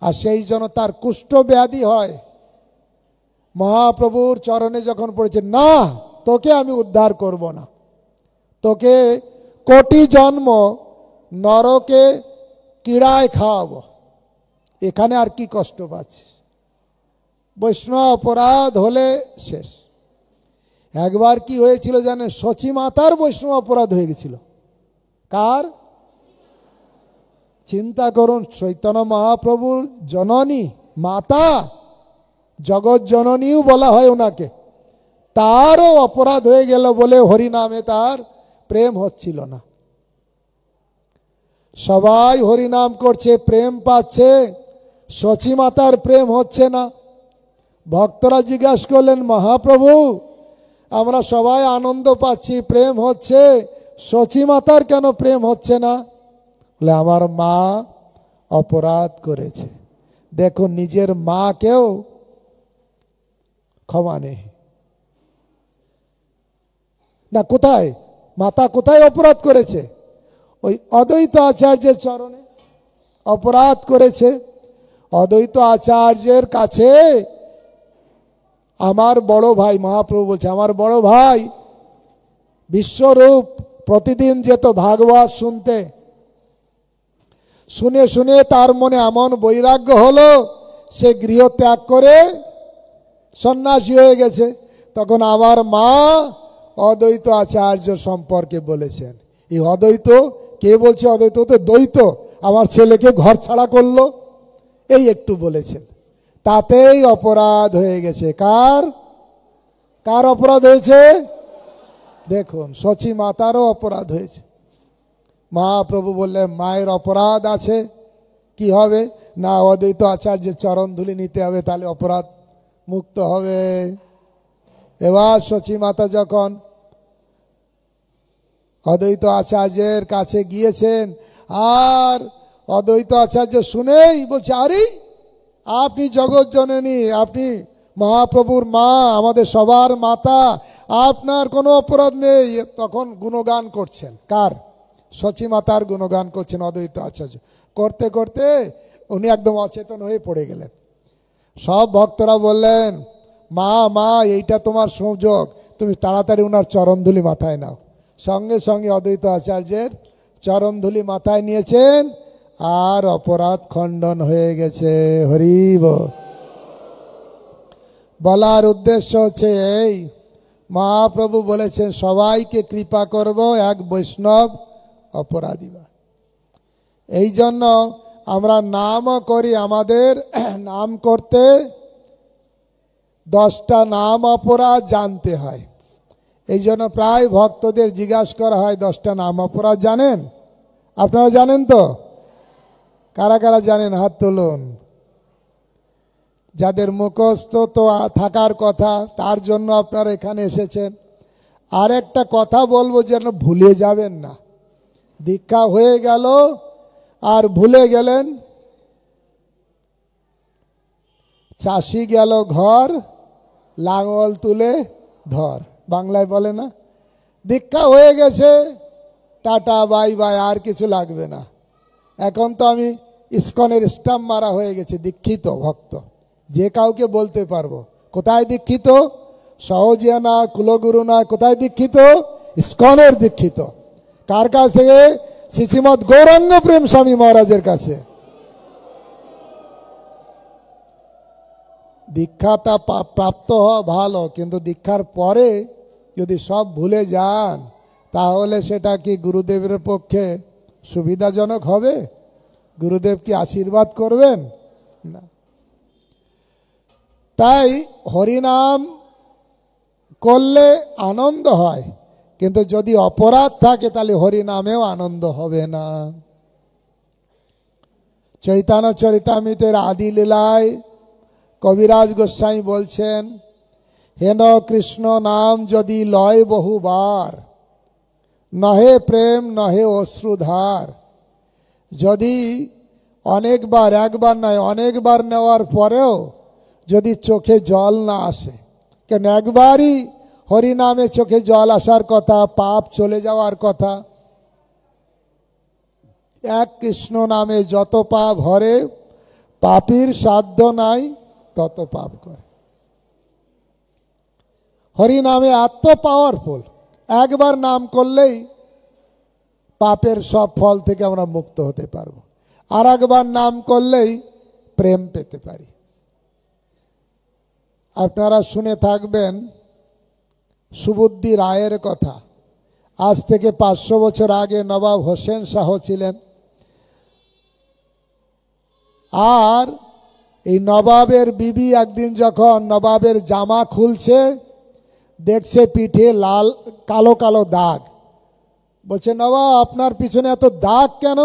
আর সেই জন্য তার কুষ্ঠ ব্যাধি হয়। মহাপ্রভুর চরণে যখন পড়েছে, না তোকে আমি উদ্ধার করব না, তোকে কোটি জন্ম নরকে কিড়ায় খাওয়াবো, এখানে আর কি কষ্ট পাচ্ছিস? বৈষ্ণব অপরাধ হলে শেষ। একবার কি হয়েছিল জানেন? সচী মাতার বৈষ্ণব অপরাধ হয়ে গেছিল। কার? চিন্তা করুন, চৈতন্য মহাপ্রভুর জননী মাতা, জগৎ জননীও বলা হয় ওনাকে, তারও অপরাধ হয়ে গেল বলে হরিনামে তার প্রেম হচ্ছিল না। সবাই হরিনাম করছে, প্রেম পাচ্ছে, সচী মাতার প্রেম হচ্ছে না। ভক্তরা জিজ্ঞাসা করলেন, মহাপ্রভু আমরা সবাই আনন্দ পাচ্ছি, প্রেম হচ্ছে, সচী মাতার কেন প্রেম হচ্ছে না? বলে, আমার মা অপরাধ করেছে। দেখুন, নিজের মাকেও ক্ষমা নেই না। কোথায় মাতা, কোথায় অপরাধ করেছে? ওই অদ্বৈত আচার্যের চরণে অপরাধ করেছে। অদ্বৈত আচার্যের কাছে আমার বড় ভাই, মহাপ্রভু বলছে, আমার বড় ভাই বিশ্বরূপ প্রতিদিন যেত ভাগবত শুনতে। শুনে শুনে তার মনে এমন বৈরাগ্য হলো, সে গৃহ ত্যাগ করে সন্ন্যাসী হয়ে গেছে। তখন আমার মা অদ্বৈত আচার্য সম্পর্কে বলেছেন। এই অদ্বৈত কে বলছে? অদ্বৈত তো দ্বৈত, আমার ছেলেকে ঘর ছাড়া করলো, এই একটু বলেছেন, তাতেই অপরাধ হয়ে গেছে। কার? কার অপরাধ হয়েছে? দেখুন, সচী মাতারও অপরাধ হয়েছে। মহাপ্রভু বললেন মায়ের অপরাধ আছে, কি হবে না অদ্বৈত আচার্যের চরণ ধুলি নিতে হবে, তাহলে অপরাধ মুক্ত হবে। এবার সচী মাতা যখন অদ্বৈত আচার্যের কাছে গিয়েছেন, আর অদ্বৈত আচার্য শুনেই বলছে, আরে আপনি জগৎ জননী, আপনি মহাপ্রভুর মা, আমাদের সবার মাতা, আপনার কোনো অপরাধ নেই। তখন গুণগান করছেন, কার? সচী মাতার গুণগান করছেন অদ্বৈত আচার্য। করতে করতে উনি একদম অচেতন হয়ে পড়ে গেলেন। সব ভক্তরা বললেন, মা মা এইটা তোমার সুযোগ, তুমি তাড়াতাড়ি ওনার চরণধুলি মাথায় নাও। সঙ্গে সঙ্গে অদ্বৈত আচার্যের চরণধুলি মাথায় নিয়েছেন, আর অপরাধ খণ্ডন হয়ে গেছে। হরি বল। বলার উদ্দেশ্য হচ্ছে এই, মহাপ্রভু বলেছেন সবাইকে কৃপা করব, এক বৈষ্ণব অপরাধীবা। এই জন্য আমরা নামও করি, আমাদের নাম করতে 10টা নাম অপরাধ জানতে হয়। এই জন্য প্রায় ভক্তদের জিজ্ঞাসা করা হয় 10টা নাম অপরাধ জানেন? আপনারা জানেন তো? কারা কারা জানেন হাত তুলুন। যাদের মুখস্থ তো থাকার কথা, তার জন্য আপনারা এখানে এসেছেন। আর একটা কথা বলবো, যেন ভুলে যাবেন না। দীক্ষা হয়ে গেল আর ভুলে গেলেন। চাষি গেল ঘর, লাঙল তুলে ধর, বাংলায় বলে না? দীক্ষা হয়ে গেছে, টাটা বাই বাই, আর কিছু লাগবে না। এখন তো আমি ইস্কনের স্টাম্প মারা হয়ে গেছে, দীক্ষিত ভক্ত, যে কাউকে বলতে পারবো। কোথায় দীক্ষিত? সহজিয়া না, কুলগুরু না, কোথায় দীক্ষিত? ইস্কনের দীক্ষিত। কার কাছ থেকে? শ্রীশ্রীমৎ গৌরাঙ্গ প্রেম স্বামী মহারাজের কাছে। দীক্ষাটা প্রাপ্ত হওয়া ভালো, কিন্তু দীক্ষার পরে যদি সব ভুলে যান, তাহলে সেটা কি গুরুদেবের পক্ষে সুবিধাজনক হবে? গুরুদেব কি আশীর্বাদ করবেন? না। তাই হরিনাম করলে আনন্দ হয়, কিন্তু যদি অপরাধ থাকে তাহলে হরিনামেও আনন্দ হবে না। চৈতন্য চরিতামৃতের আদি লীলায় কবিরাজ গোস্বামী বলছেন, হেন কৃষ্ণ নাম যদি লয় বহুবার, নহে প্রেম নহে অশ্রুধার। যদি অনেকবার, একবার নয় অনেকবার নেওয়ার পরেও যদি চোখে জল না আসে, কেন একবারই হরিনামে চোখে জল আসার কথা, পাপ চলে যাওয়ার কথা। এক কৃষ্ণ নামে যত পাপ হরে, পাপীর সাধ্য নাই তত পাপ করে। হরিনামে এত পাওয়ারফুল, একবার নাম করলেই পাপের সব ফল থেকে আমরা মুক্ত হতে পারবো। আর একবার নাম করলেই প্রেম পেতে পারি। আপনারা শুনে থাকবেন সুবুদ্ধি রায়ের কথা। আজ থেকে 500 বছর আগে নবাব হোসেন শাহ ছিলেন। আর এই নবাবের বিবি একদিন যখন নবাবের জামা খুলছে, দেখছে পিঠে লাল কালো কালো দাগ। বলছে, নবাব আপনার পিছনে এত দাগ কেন?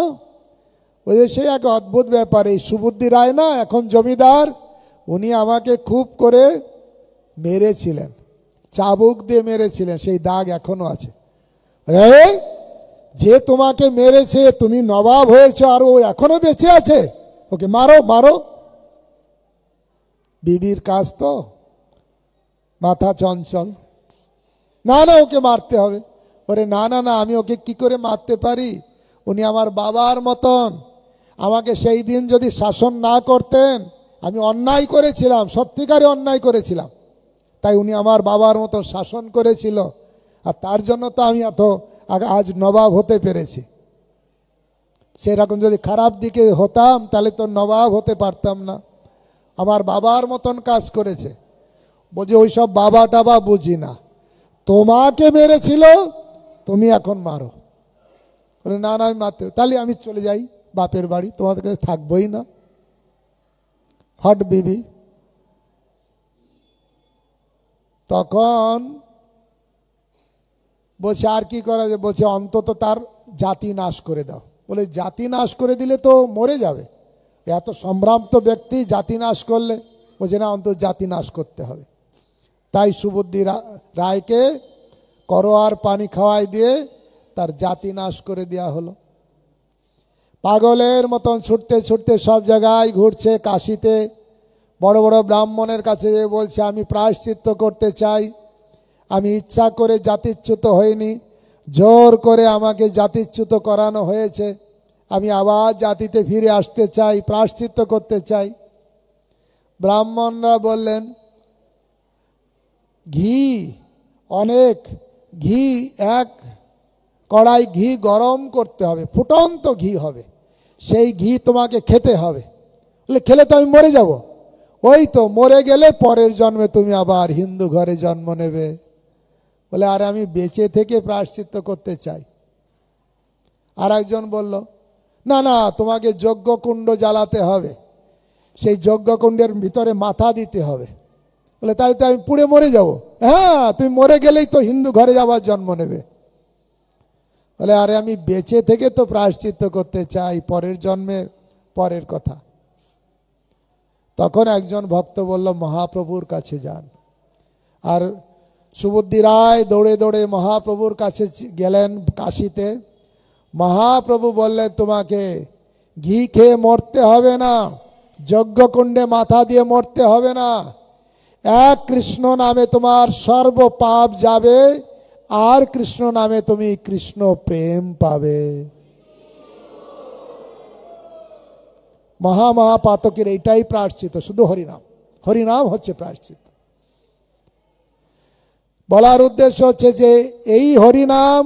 বলছে, সে এক অদ্ভুত ব্যাপার, এই সুবুদ্ধি রায় না এখন জমিদার, উনি আমাকে খুব করে মেরেছিলেন, চাবুক দিয়ে মেরেছিলেন, সেই দাগ এখনো আছে। রে, যে তোমাকে মেরেছে, তুমি নবাব হয়েছো আর ও এখনো বেঁচে আছে, ওকে মারো মারো। বিবির কাজ তো, মাথা চঞ্চল, না না ওকে মারতে হবে। ওরে না না না, আমি ওকে কি করে মারতে পারি? উনি আমার বাবার মতন, আমাকে সেই দিন যদি শাসন না করতেন, আমি অন্যায় করেছিলাম, সত্যিকারে অন্যায় করেছিলাম, তাই উনি আমার বাবার মতো শাসন করেছিল, আর তার জন্য তো আমি এত আজ নবাব হতে পেরেছি। সেরকম যদি খারাপ দিকে হতাম তাহলে তো নবাব হতে পারতাম না। আমার বাবার মতন কাজ করেছে। বলছে, ওই সব বাবা টাবা বুঝি না, তোমাকে মেরেছিল, তুমি এখন মারো। বলে, না না আমি মারতে, তাহলে আমি চলে যাই বাপের বাড়ি, তোমাদের কাছে থাকবোই না। হট বিবি। তখন বলছে, আর কি করা যায়? বলছে, অন্তত তার জাতি নাশ করে দাও। বলে জাতি নাশ করে দিলে তো মরে যাবে, এত সম্ভ্রান্ত ব্যক্তি জাতি নাশ করলে, বলছে না অন্তত জাতি নাশ করতে হবে। তাই সুবুদ্ধি রায়কে করোয়ার পানি খাওয়াই দিয়ে তার জাতি নাশ করে দেওয়া হলো। পাগলের মতন ছুটতে ছুটতে সব জায়গায় ঘুরছে। কাশিতে বড় বড় ব্রাহ্মণের কাছে বলছে আমি প্রায়শ্চিত্ত করতে চাই, আমি ইচ্ছা করে জাতিচ্যুত হইনি, জোর করে আমাকে জাতিচ্যুত করানো হয়েছে, আমি আবার জাতিতে ফিরে আসতে চাই, প্রায়শ্চিত্ত করতে চাই। ব্রাহ্মণরা বললেন ঘি, অনেক ঘি, এক কড়াই ঘি গরম করতে হবে, ফুটন্ত ঘি হবে, সেই ঘি তোমাকে খেতে হবে। বলে খেলে তো আমি মরে যাব। ওই তো মরে গেলে পরের জন্মে তুমি আবার হিন্দু ঘরে জন্ম নেবে। বলে আর আমি বেঁচে থেকে প্রায়শ্চিত্ত করতে চাই। আর একজন বলল না না, তোমাকে যজ্ঞকুণ্ড জ্বালাতে হবে, সেই যজ্ঞকুণ্ডের ভিতরে মাথা দিতে হবে। বলে তাহলে তো আমি পুড়ে মরে যাব। হ্যাঁ, তুমি মরে গেলেই তো হিন্দু ঘরে যাবার জন্ম নেবে। বলে আরে আমি বেঁচে থেকে তো প্রায়শ্চিত্ত করতে চাই, পরের জন্মের পরের কথা। তখন একজন ভক্ত বলল মহাপ্রভুর কাছে যান। আর সুবুদ্ধি রায় দৌড়ে দৌড়ে মহাপ্রভুর কাছে গেলেন কাশীতে। মহাপ্রভু বললেন তোমাকে ঘি খেয়ে মরতে হবে না, যজ্ঞকুণ্ডে মাথা দিয়ে মরতে হবে না, এক কৃষ্ণ নামে তোমার সর্ব পাপ যাবে, আর কৃষ্ণ নামে তুমি কৃষ্ণ প্রেম পাবে। মহাপাতকের এইটাই প্রায়শ্চিত্ত, শুধু হরিনাম, হরিনাম হচ্ছে প্রায়শ্চিত্ত। বলার উদ্দেশ্য হচ্ছে যে এই হরিনাম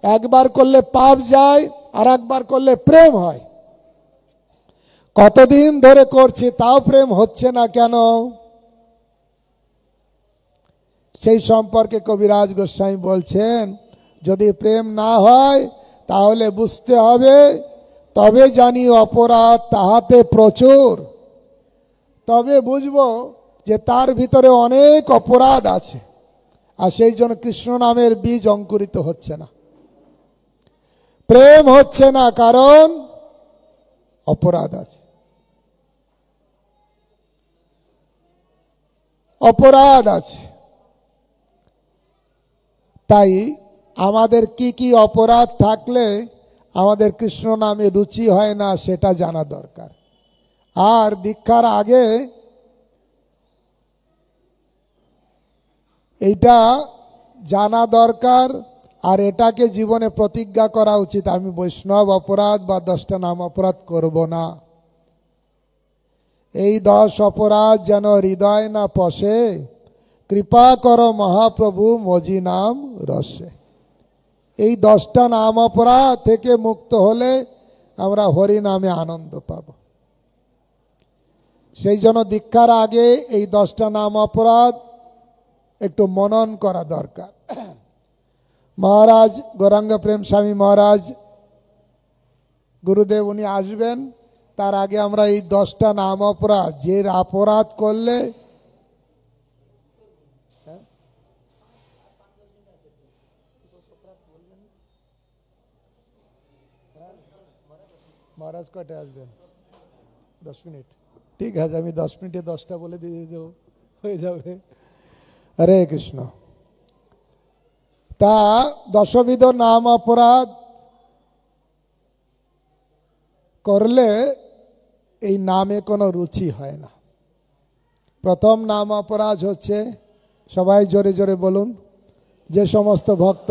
একবার করলে পাপ যায়, আর একবার করলে প্রেম হয়। কতদিন ধরে করছি তাও প্রেম হচ্ছে না কেন? সেই সম্পর্কে কবিরাজ গোস্বামী বলছেন যদি প্রেম না হয় তাহলে বুঝতে হবে, তবে জানি অপরাধ তাহাতে প্রচুর, তবে বুঝবো যে তার ভিতরে অনেক অপরাধ আছে, আর সেই জন্য কৃষ্ণ নামের বীজ অঙ্কুরিত হচ্ছে না, প্রেম হচ্ছে না, কারণ অপরাধ আছে, অপরাধ আছে। তাই আমাদের কি কি অপরাধ থাকলে আমাদের কৃষ্ণ নামে রুচি হয় না সেটা জানা দরকার। আর দীক্ষার আগে এইটা জানা দরকার, আর এটাকে জীবনে প্রতিজ্ঞা করা উচিত আমি বৈষ্ণব অপরাধ বা 10টা নাম অপরাধ করব না। এই 10 অপরাধ যেন হৃদয় না পশে, কৃপা করো মহাপ্রভু মজি নাম রসে। এই 10টা নাম অপরাধ থেকে মুক্ত হলে আমরা হরি নামে আনন্দ পাব। সেই জন্য দীক্ষার আগে এই 10টা নাম অপরাধ একটু মনন করা দরকার। মহারাজ গৌরাঙ্গ প্রেম স্বামী মহারাজ গুরুদেব উনি আসবেন, তার আগে আমরা এই 10টা নাম অপরাধ, যে অপরাধ করলে মহারাজ কয়টা আসবেন? 10 মিনিট। ঠিক আছে, আমি 10 মিনিটে 10টা বলে দিয়ে দেবো, হয়ে যাবে। হরে কৃষ্ণ। তা 10বিধ নাম অপরাধ করলে এই নামে কোনো রুচি হয় না। প্রথম নাম অপরাধ হচ্ছে, সবাই জোরে জোরে বলুন, যে সমস্ত ভক্ত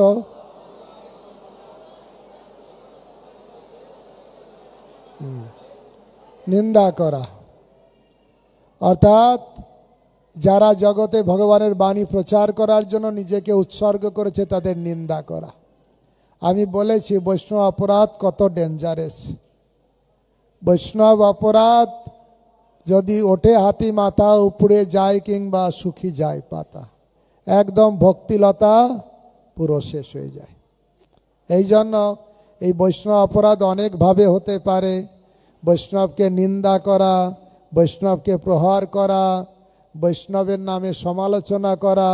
নিন্দা করা, অর্থাৎ যারা জগতে ভগবানের বাণী প্রচার করার জন্য নিজেকে উৎসর্গ করেছে তাদের নিন্দা করা। আমি বলেছি বৈষ্ণব অপরাধ কত ডেঞ্জারাস। বৈষ্ণব অপরাধ যদি ওঠে হাতি মাথা, উপড়ে যায় কিংবা শুকি যায় পাতা, একদম ভক্তিলতা পুরো শেষ হয়ে যায়। এই জন্য এই বৈষ্ণব অপরাধ অনেকভাবে হতে পারে। বৈষ্ণবকে নিন্দা করা, বৈষ্ণবকে প্রহার করা, বৈষ্ণবের নামে সমালোচনা করা,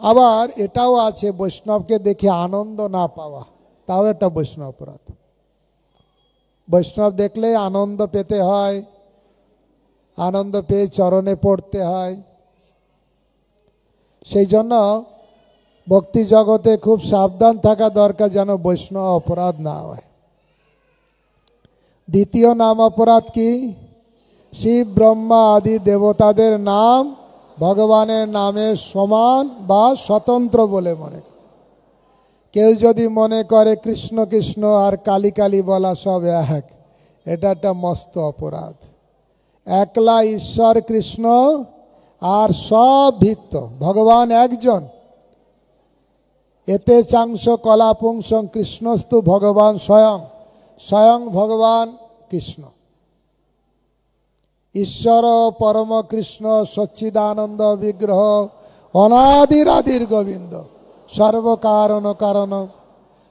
আবার এটাও আছে বৈষ্ণবকে দেখে আনন্দ না পাওয়া, তাও একটা বৈষ্ণব অপরাধ। বৈষ্ণব দেখলে আনন্দ পেতে হয়, আনন্দ পেয়ে চরণে পড়তে হয়। সেই জন্য ভক্তি জগতে খুব সাবধান থাকা দরকার যেন বৈষ্ণব অপরাধ না হয়। দ্বিতীয় নাম অপরাধ কি? শিব ব্রহ্মা আদি দেবতাদের নাম ভগবানের নামে সমান বা স্বতন্ত্র বলে মনে করে। কেউ যদি মনে করে কৃষ্ণ কৃষ্ণ আর কালী কালী বলা সব এক, এটা একটা মস্ত অপরাধ। একলা ঈশ্বর কৃষ্ণ আর সব ভিত্ত, ভগবান একজন। এতে চাংশ কলাপুংসং কৃষ্ণস্তু ভগবান স্বয়ং, স্বয়ং ভগবান কৃষ্ণ। ঈশ্বর পরম কৃষ্ণ সচ্চিদানন্দ বিগ্রহ অনাদিরাদির গোবিন্দ সর্বকারণ কারণ।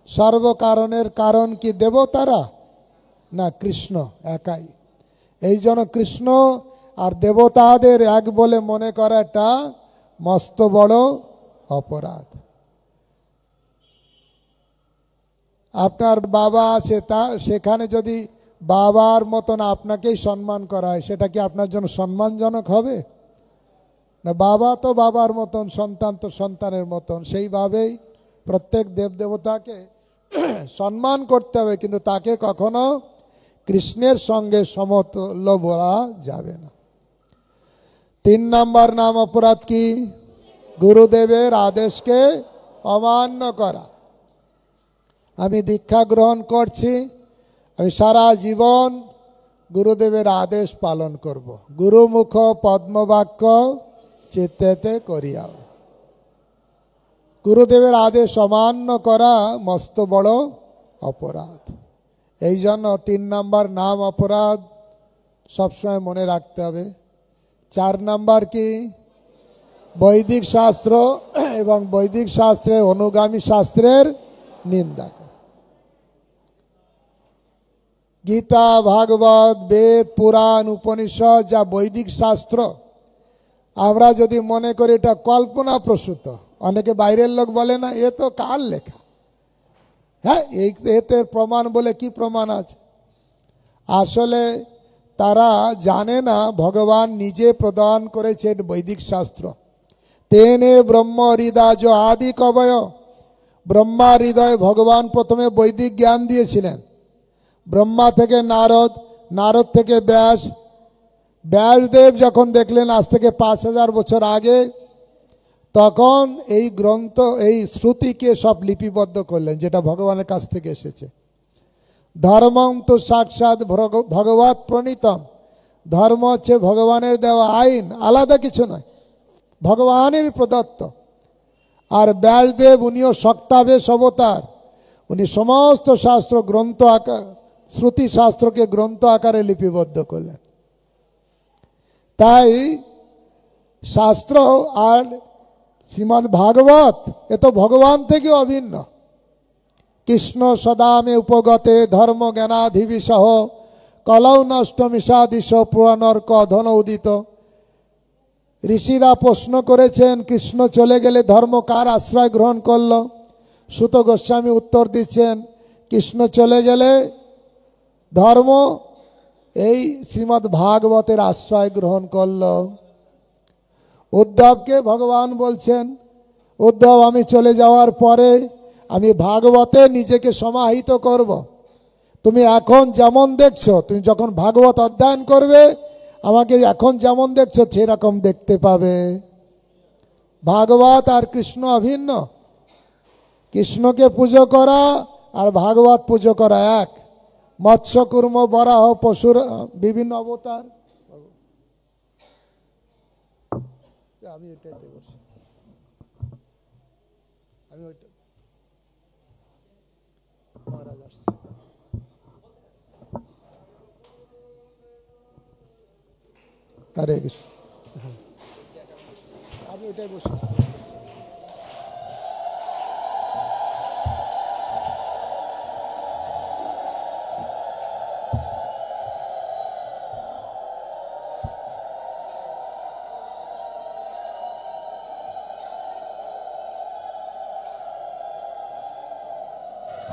সর্বকারণের কারণ কি দেবতারা? না, কৃষ্ণ একাই। এই জন্য কৃষ্ণ আর দেবতাদের এক বলে মনে করা একটা মস্ত বড় অপরাধ। আপনার বাবা আছে, তা সেখানে যদি বাবার মতন আপনাকেই সম্মান করা হয়, সেটা কি আপনার জন্য সম্মানজনক হবে? না, বাবা তো বাবার মতন, সন্তান তো সন্তানের মতন। সেইভাবেই প্রত্যেক দেবদেবতাকে সম্মান করতে হবে, কিন্তু তাকে কখনো কৃষ্ণের সঙ্গে সমতুল্য বলা যাবে না। 3 নম্বর নাম অপরাধ কি? গুরুদেবের আদেশকে অমান্য করা। আমি দীক্ষা গ্রহণ করছি, আমি সারা জীবন গুরুদেবের আদেশ পালন করব। গুরুমুখ পদ্মবাক্য চিত্তেতে করিয়া। গুরুদেবের আদেশ অমান্য করা মস্ত বড় অপরাধ। এই জন্য 3 নম্বর নাম অপরাধ সবসময় মনে রাখতে হবে। 4 নম্বর কি? বৈদিক শাস্ত্র এবং বৈদিক শাস্ত্রে অনুগামী শাস্ত্রের নিন্দা। গীতা, ভাগবত, বেদ, পুরাণ, উপনিষদ যা বৈদিক শাস্ত্র, আমরা যদি মনে করি এটা কল্পনা প্রসূত, অনেকে বাইরের লোক বলে না এ তো কার লেখা, হ্যাঁ এতে প্রমাণ বলে কি প্রমাণ আছে? আসলে তারা জানে না ভগবান নিজে প্রদান করেছেন বৈদিক শাস্ত্র। তেনে ব্রহ্ম হৃদয় আদি কবয়। ব্রহ্মা হৃদয়ে ভগবান প্রথমে বৈদিক জ্ঞান দিয়েছিলেন। ব্রহ্মা থেকে নারদ, নারদ থেকে ব্যাস, ব্যাসদেব যখন দেখলেন আজ থেকে 5000 বছর আগে, তখন এই গ্রন্থ, এই শ্রুতিকে সব লিপিবদ্ধ করলেন, যেটা ভগবানের কাছ থেকে এসেছে। ধর্মম তো সাক্ষাৎ ভগবৎ প্রণীতম। ধর্ম হচ্ছে ভগবানের দেওয়া আইন, আলাদা কিছু নয়, ভগবানের প্রদত্ত। আর ব্যাসদেব উনিও শক্তাবেশ অবতার, উনি সমস্ত শাস্ত্র গ্রন্থ আকার, শ্রুতি শাস্ত্রকে গ্রন্থ আকারে লিপিবদ্ধ করলেন। তাই শাস্ত্র আর শ্রীমদ্ ভাগবত এ তো ভগবান থেকে অভিন্ন। কৃষ্ণ সদামে উপগতে ধর্ম জ্ঞানাধিবিসহ কলৌ নষ্ট মিষাদিশ পুরাণর্ক ধন উদিত। ঋষিরা প্রশ্ন করেছেন কৃষ্ণ চলে গেলে ধর্ম কার আশ্রয় গ্রহণ করল? সুত গোস্বামী উত্তর দিচ্ছেন কৃষ্ণ চলে গেলে ধর্ম এই শ্রীমদ্ ভাগবতের আশ্রয় গ্রহণ করল। উদ্ধবকে ভগবান বলছেন, উদ্ধব আমি চলে যাওয়ার পরে আমি ভাগবতে নিজেকে সমাহিত করব। তুমি এখন যেমন দেখছো, তুমি যখন ভাগবত অধ্যয়ন করবে আমাকে এখন যেমন দেখছো সেরকম দেখতে পাবে। ভাগবত আর কৃষ্ণ অভিন্ন। কৃষ্ণকে পুজো করা আর ভাগবত পুজো করা এক। মৎস্য কুর্ম বরাহ পশুর বিভিন্ন অবতার। আমি এটাতে বসি, আমি ওইটা মহারাজ আসছে। হরে কৃষ্ণ, আমি ওইটাই বসি।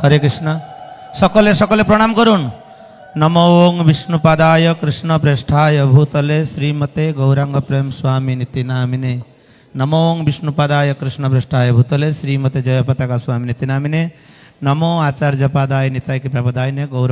हरे कृष्ण सकले सकले प्रणाम करुन नमो ओं विष्णुपादाय कृष्ण प्रेष्ठाय भूतले श्रीमते गौरांग प्रेम स्वामी निति नामिने नमो ओं विष्णुपादाय कृष्ण प्रेष्ठाय भूतले श्रीमते जय पताका स्वामी निति नामिने नमो आचार्य पादाय निताय के प्रपदाय ने गौर